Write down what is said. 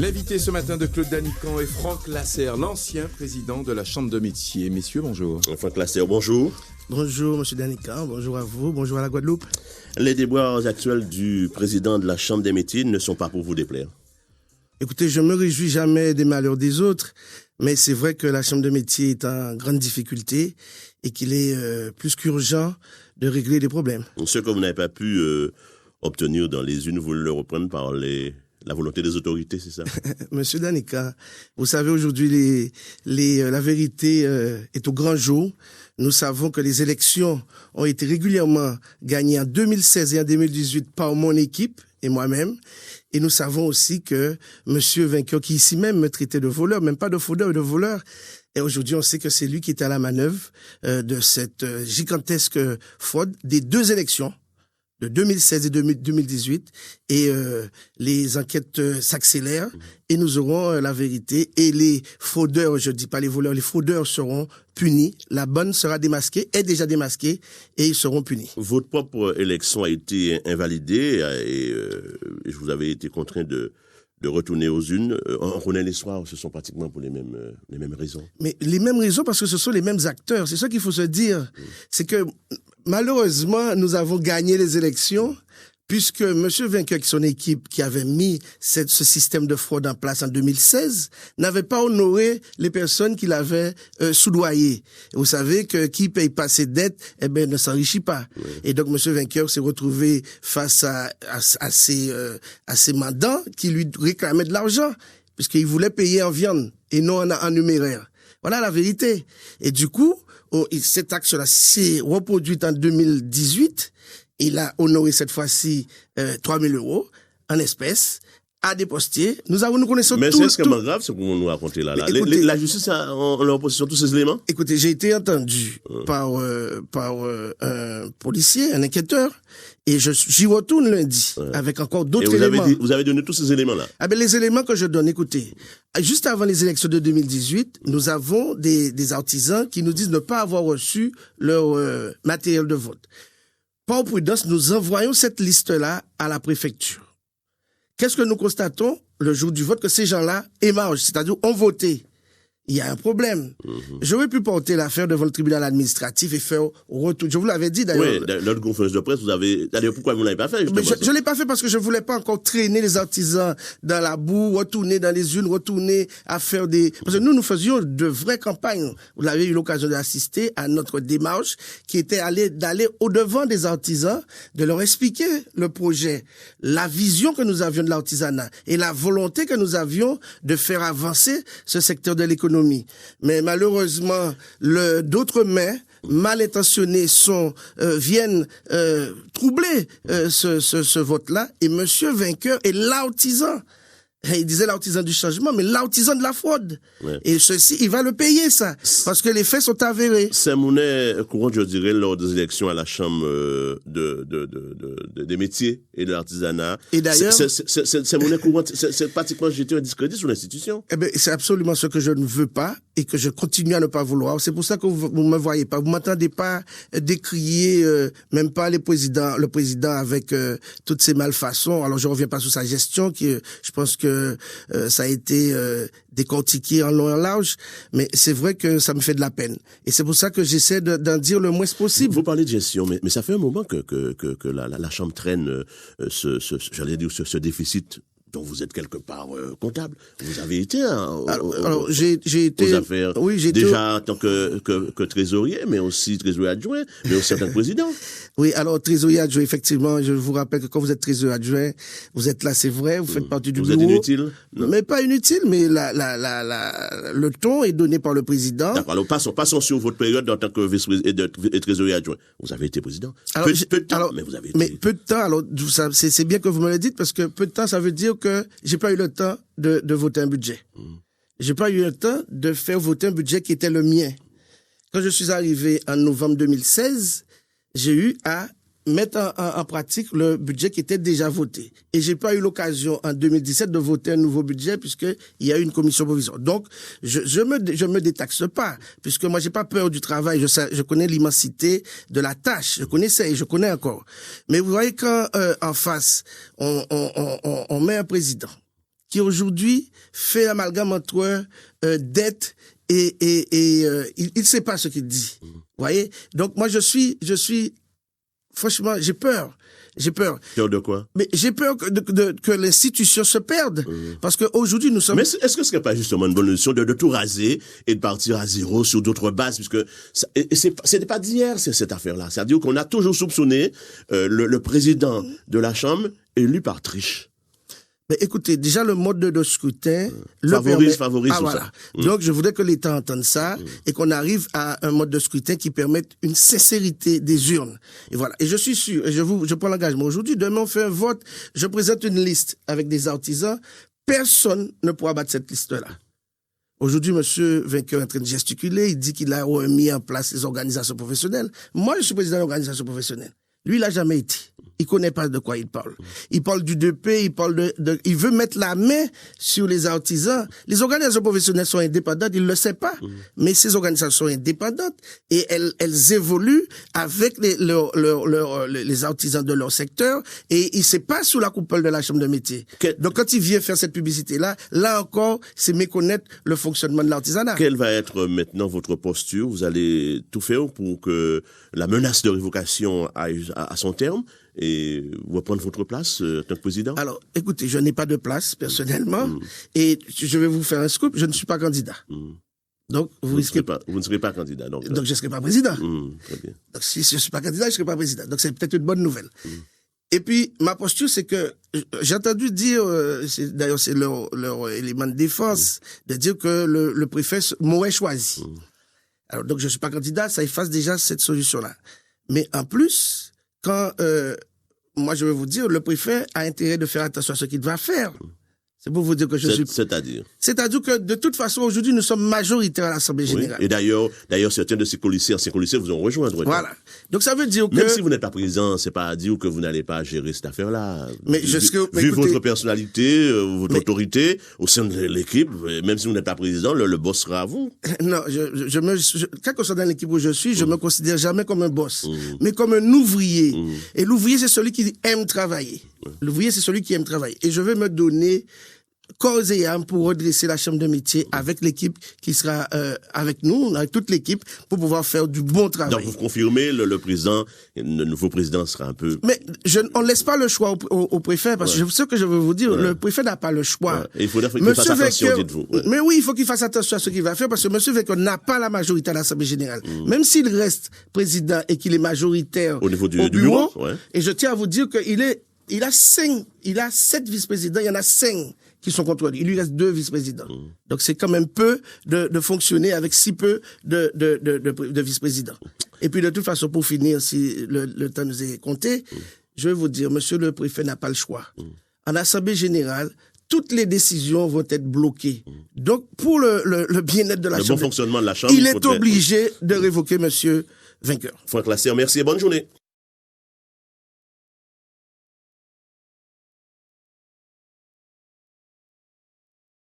L'invité ce matin de Claude Danican est Franck Lasserre, l'ancien président de la Chambre de métier. Messieurs, bonjour. Franck Lasserre, bonjour. Bonjour, M. Danican, bonjour à vous, bonjour à la Guadeloupe. Les déboires actuels du président de la Chambre des métiers ne sont pas pour vous déplaire. Écoutez, je me réjouis jamais des malheurs des autres, mais c'est vrai que la Chambre de métier est en grande difficulté et qu'il est plus qu'urgent de régler des problèmes. Ce que vous n'avez pas pu obtenir dans les unes, vous le reprenez par la volonté des autorités, c'est ça? Monsieur Danican, vous savez, aujourd'hui, la vérité est au grand jour. Nous savons que les élections ont été régulièrement gagnées en 2016 et en 2018 par mon équipe et moi-même. Et nous savons aussi que Monsieur Vainqueur, qui ici même me traitait de voleur, même pas de fraudeur, mais de voleur, et aujourd'hui on sait que c'est lui qui était à la manœuvre de cette gigantesque fraude des deux élections, de 2016 et 2018, et les enquêtes s'accélèrent et nous aurons la vérité. Et les fraudeurs, je dis pas les voleurs, les fraudeurs seront punis. La bonne sera démasquée, est déjà démasquée, et ils seront punis. Votre propre élection a été invalidée et vous avez été contraint de retourner aux urnes. On connaît l'histoire, ce sont pratiquement pour les mêmes raisons. Mais les mêmes raisons parce que ce sont les mêmes acteurs. C'est ça qu'il faut se dire. C'est que malheureusement, nous avons gagné les élections puisque M. Vainqueur et son équipe qui avait mis ce système de fraude en place en 2016 n'avait pas honoré les personnes qu'il avait soudoyées. Et vous savez que qui paye pas ses dettes, ne s'enrichit pas. Oui. Et donc M. Vainqueur s'est retrouvé face à ces mandants qui lui réclamaient de l'argent puisqu'il voulait payer en viande et non en numéraire. Voilà la vérité. Et du coup, cet axe-là s'est reproduit en 2018. Il a honoré cette fois-ci 3 000 € en espèces à des postiers. Nous connaissons mais tout. Mais c'est extrêmement grave ce que vous nous racontez là. Écoutez, la justice a en leur possession tous ces éléments. Écoutez, j'ai été entendu par un policier, un enquêteur, et j'y retourne lundi avec encore d'autres éléments. Vous avez donné tous ces éléments-là. Ah ben les éléments que je donne, écoutez, juste avant les élections de 2018, nous avons des artisans qui nous disent ne pas avoir reçu leur matériel de vote. Par prudence, nous envoyons cette liste-là à la préfecture. Qu'est-ce que nous constatons le jour du vote? Que ces gens-là émargent, c'est-à-dire ont voté. Il y a un problème. J'aurais pu porter l'affaire devant le tribunal administratif et faire retour. Je vous l'avais dit d'ailleurs. Oui, lors de conférence de presse, vous avez... D'ailleurs, pourquoi vous ne l'avez pas fait? Je ne l'ai pas fait parce que je ne voulais pas encore traîner les artisans dans la boue, retourner dans les urnes, retourner à faire des... Parce que nous faisions de vraies campagnes. Vous avez eu l'occasion d'assister à notre démarche qui était d'aller au-devant des artisans, de leur expliquer le projet, la vision que nous avions de l'artisanat et la volonté que nous avions de faire avancer ce secteur de l'économie. Mais malheureusement, d'autres mains mal intentionnées viennent troubler ce vote-là. Et Monsieur Vainqueur est l'artisan. Il disait l'artisan du changement, mais l'artisan de la fraude. Ouais. Et ceci, il va le payer, ça. Parce que les faits sont avérés. C'est monnaie courante, je dirais, lors des élections à la Chambre des métiers et de l'artisanat. Et d'ailleurs. C'est monnaie courante. C'est pratiquement jeter un discrédit sur l'institution. Eh ben, c'est absolument ce que je ne veux pas et que je continue à ne pas vouloir. C'est pour ça que vous me voyez pas. Vous m'entendez pas décrier, même pas le président avec toutes ces malfaçons. Alors, je reviens pas sur sa gestion qui, je pense que ça a été décortiqué en long et en large, mais c'est vrai que ça me fait de la peine. Et c'est pour ça que j'essaie d'en dire le moins possible. Vous parlez de gestion, mais ça fait un moment que la Chambre traîne ce déficit dont vous êtes quelque part comptable. Vous avez été j'ai été aux affaires, oui, j'ai déjà en tant que trésorier, mais aussi trésorier adjoint, mais aussi en tant que président. Oui, alors trésorier adjoint, effectivement, je vous rappelle que quand vous êtes trésorier adjoint, vous êtes là, c'est vrai, vous faites partie du bureau. Vous êtes inutile? Non. Mais pas inutile, mais le ton est donné par le président. D'accord, alors passons sur votre période en tant que trésorier adjoint. Vous avez été président. Alors, peu de temps, mais vous avez été... Mais peu de temps, alors c'est bien que vous me le dites, parce que peu de temps, ça veut dire que j'ai pas eu le temps de voter un budget. J'ai pas eu le temps de faire voter un budget qui était le mien. Quand je suis arrivé en novembre 2016, j'ai eu à mettre en pratique le budget qui était déjà voté. Et j'ai pas eu l'occasion en 2017 de voter un nouveau budget puisque il y a eu une commission provisoire. Donc, je me détaxe pas puisque moi j'ai pas peur du travail. Je connais l'immensité de la tâche. Je connaissais et je connais encore. Mais vous voyez quand en face on met un président qui aujourd'hui fait l'amalgame entre dette et il ne sait pas ce qu'il dit. Vous voyez? Donc moi je suis franchement, j'ai peur. Peur de quoi? Mais j'ai peur que l'institution se perde. Parce qu'aujourd'hui, nous sommes... Mais est-ce que ce serait pas justement une bonne notion de tout raser et de partir à zéro sur d'autres bases? Puisque c'était pas d'hier, cette affaire-là. C'est-à-dire qu'on a toujours soupçonné le président de la Chambre élu par triche. Mais écoutez, déjà le mode de scrutin favorise voilà. Ça. Donc je voudrais que l'État entende ça et qu'on arrive à un mode de scrutin qui permette une sincérité des urnes. Et voilà. Et je suis sûr, et je prends l'engagement aujourd'hui, demain on fait un vote, je présente une liste avec des artisans, personne ne pourra battre cette liste-là. Aujourd'hui, monsieur Vainqueur est en train de gesticuler, il dit qu'il a mis en place les organisations professionnelles. Moi, je suis président de l'organisation professionnelle. Lui, il n'a jamais été. Il connaît pas de quoi il parle. Il parle du 2P, il veut mettre la main sur les artisans. Les organisations professionnelles sont indépendantes, il le sait pas. Mais ces organisations sont indépendantes et elles évoluent avec les artisans de leur secteur et il c'est pas sous la coupole de la chambre de métier. Donc quand il vient faire cette publicité-là, là encore, c'est méconnaître le fonctionnement de l'artisanat. Quelle va être maintenant votre posture? Vous allez tout faire pour que la menace de révocation aille à son terme et reprendre votre place en tant que président? Alors, écoutez, je n'ai pas de place personnellement et je vais vous faire un scoop, je ne suis pas candidat. Donc, vous ne serez pas candidat. Donc je ne serai pas président. Très bien. Donc, si je ne suis pas candidat, je ne serai pas président. Donc, c'est peut-être une bonne nouvelle. Et puis, ma posture, c'est que j'ai entendu dire, d'ailleurs, c'est leur élément de défense, de dire que le préfet m'aurait choisi. Alors, donc, je ne suis pas candidat, ça efface déjà cette solution-là. Mais en plus, quand moi je vais vous dire, le préfet a intérêt de faire attention à ce qu'il va faire. C'est pour vous dire que je suis... C'est-à-dire que de toute façon, aujourd'hui, nous sommes majoritaires à l'Assemblée générale. Oui. Et d'ailleurs, certains de ces anciens policiers vous ont rejoint. Voilà. Donc ça veut dire que... Même si vous n'êtes pas président, c'est pas à dire que vous n'allez pas gérer cette affaire-là. Mais vu votre personnalité, votre autorité au sein de l'équipe, même si vous n'êtes pas président, le boss sera à vous. Non, quand on soit dans l'équipe où je suis, je me considère jamais comme un boss, mais comme un ouvrier. Et l'ouvrier, c'est celui qui aime travailler. L'ouvrier, c'est celui qui aime travailler. Et je vais me donner corps et âme pour redresser la chambre de métier avec l'équipe qui sera avec nous, avec toute l'équipe, pour pouvoir faire du bon travail. Donc vous confirmez, le nouveau président sera un peu... Mais on ne laisse pas le choix au préfet, parce que ce que je veux vous dire, le préfet n'a pas le choix. Il faudrait qu'il fasse attention, dites-vous. Mais oui, il faut qu'il fasse attention à ce qu'il va faire, parce que M. Vainqueur n'a pas la majorité à l'Assemblée générale. Même s'il reste président et qu'il est majoritaire au niveau du bureau, et je tiens à vous dire qu'il a 7 vice-présidents, il y en a 5 qui sont contre lui. Il lui reste 2 vice-présidents. Donc c'est quand même peu de fonctionner avec si peu de vice-présidents. Et puis de toute façon, pour finir, si le temps nous est compté, je vais vous dire, monsieur le préfet n'a pas le choix. En Assemblée générale, toutes les décisions vont être bloquées. Donc pour le bien-être de la Chambre, bon fonctionnement de la Chambre, il est obligé de révoquer monsieur Vainqueur. Franck Lasserre, merci et bonne journée.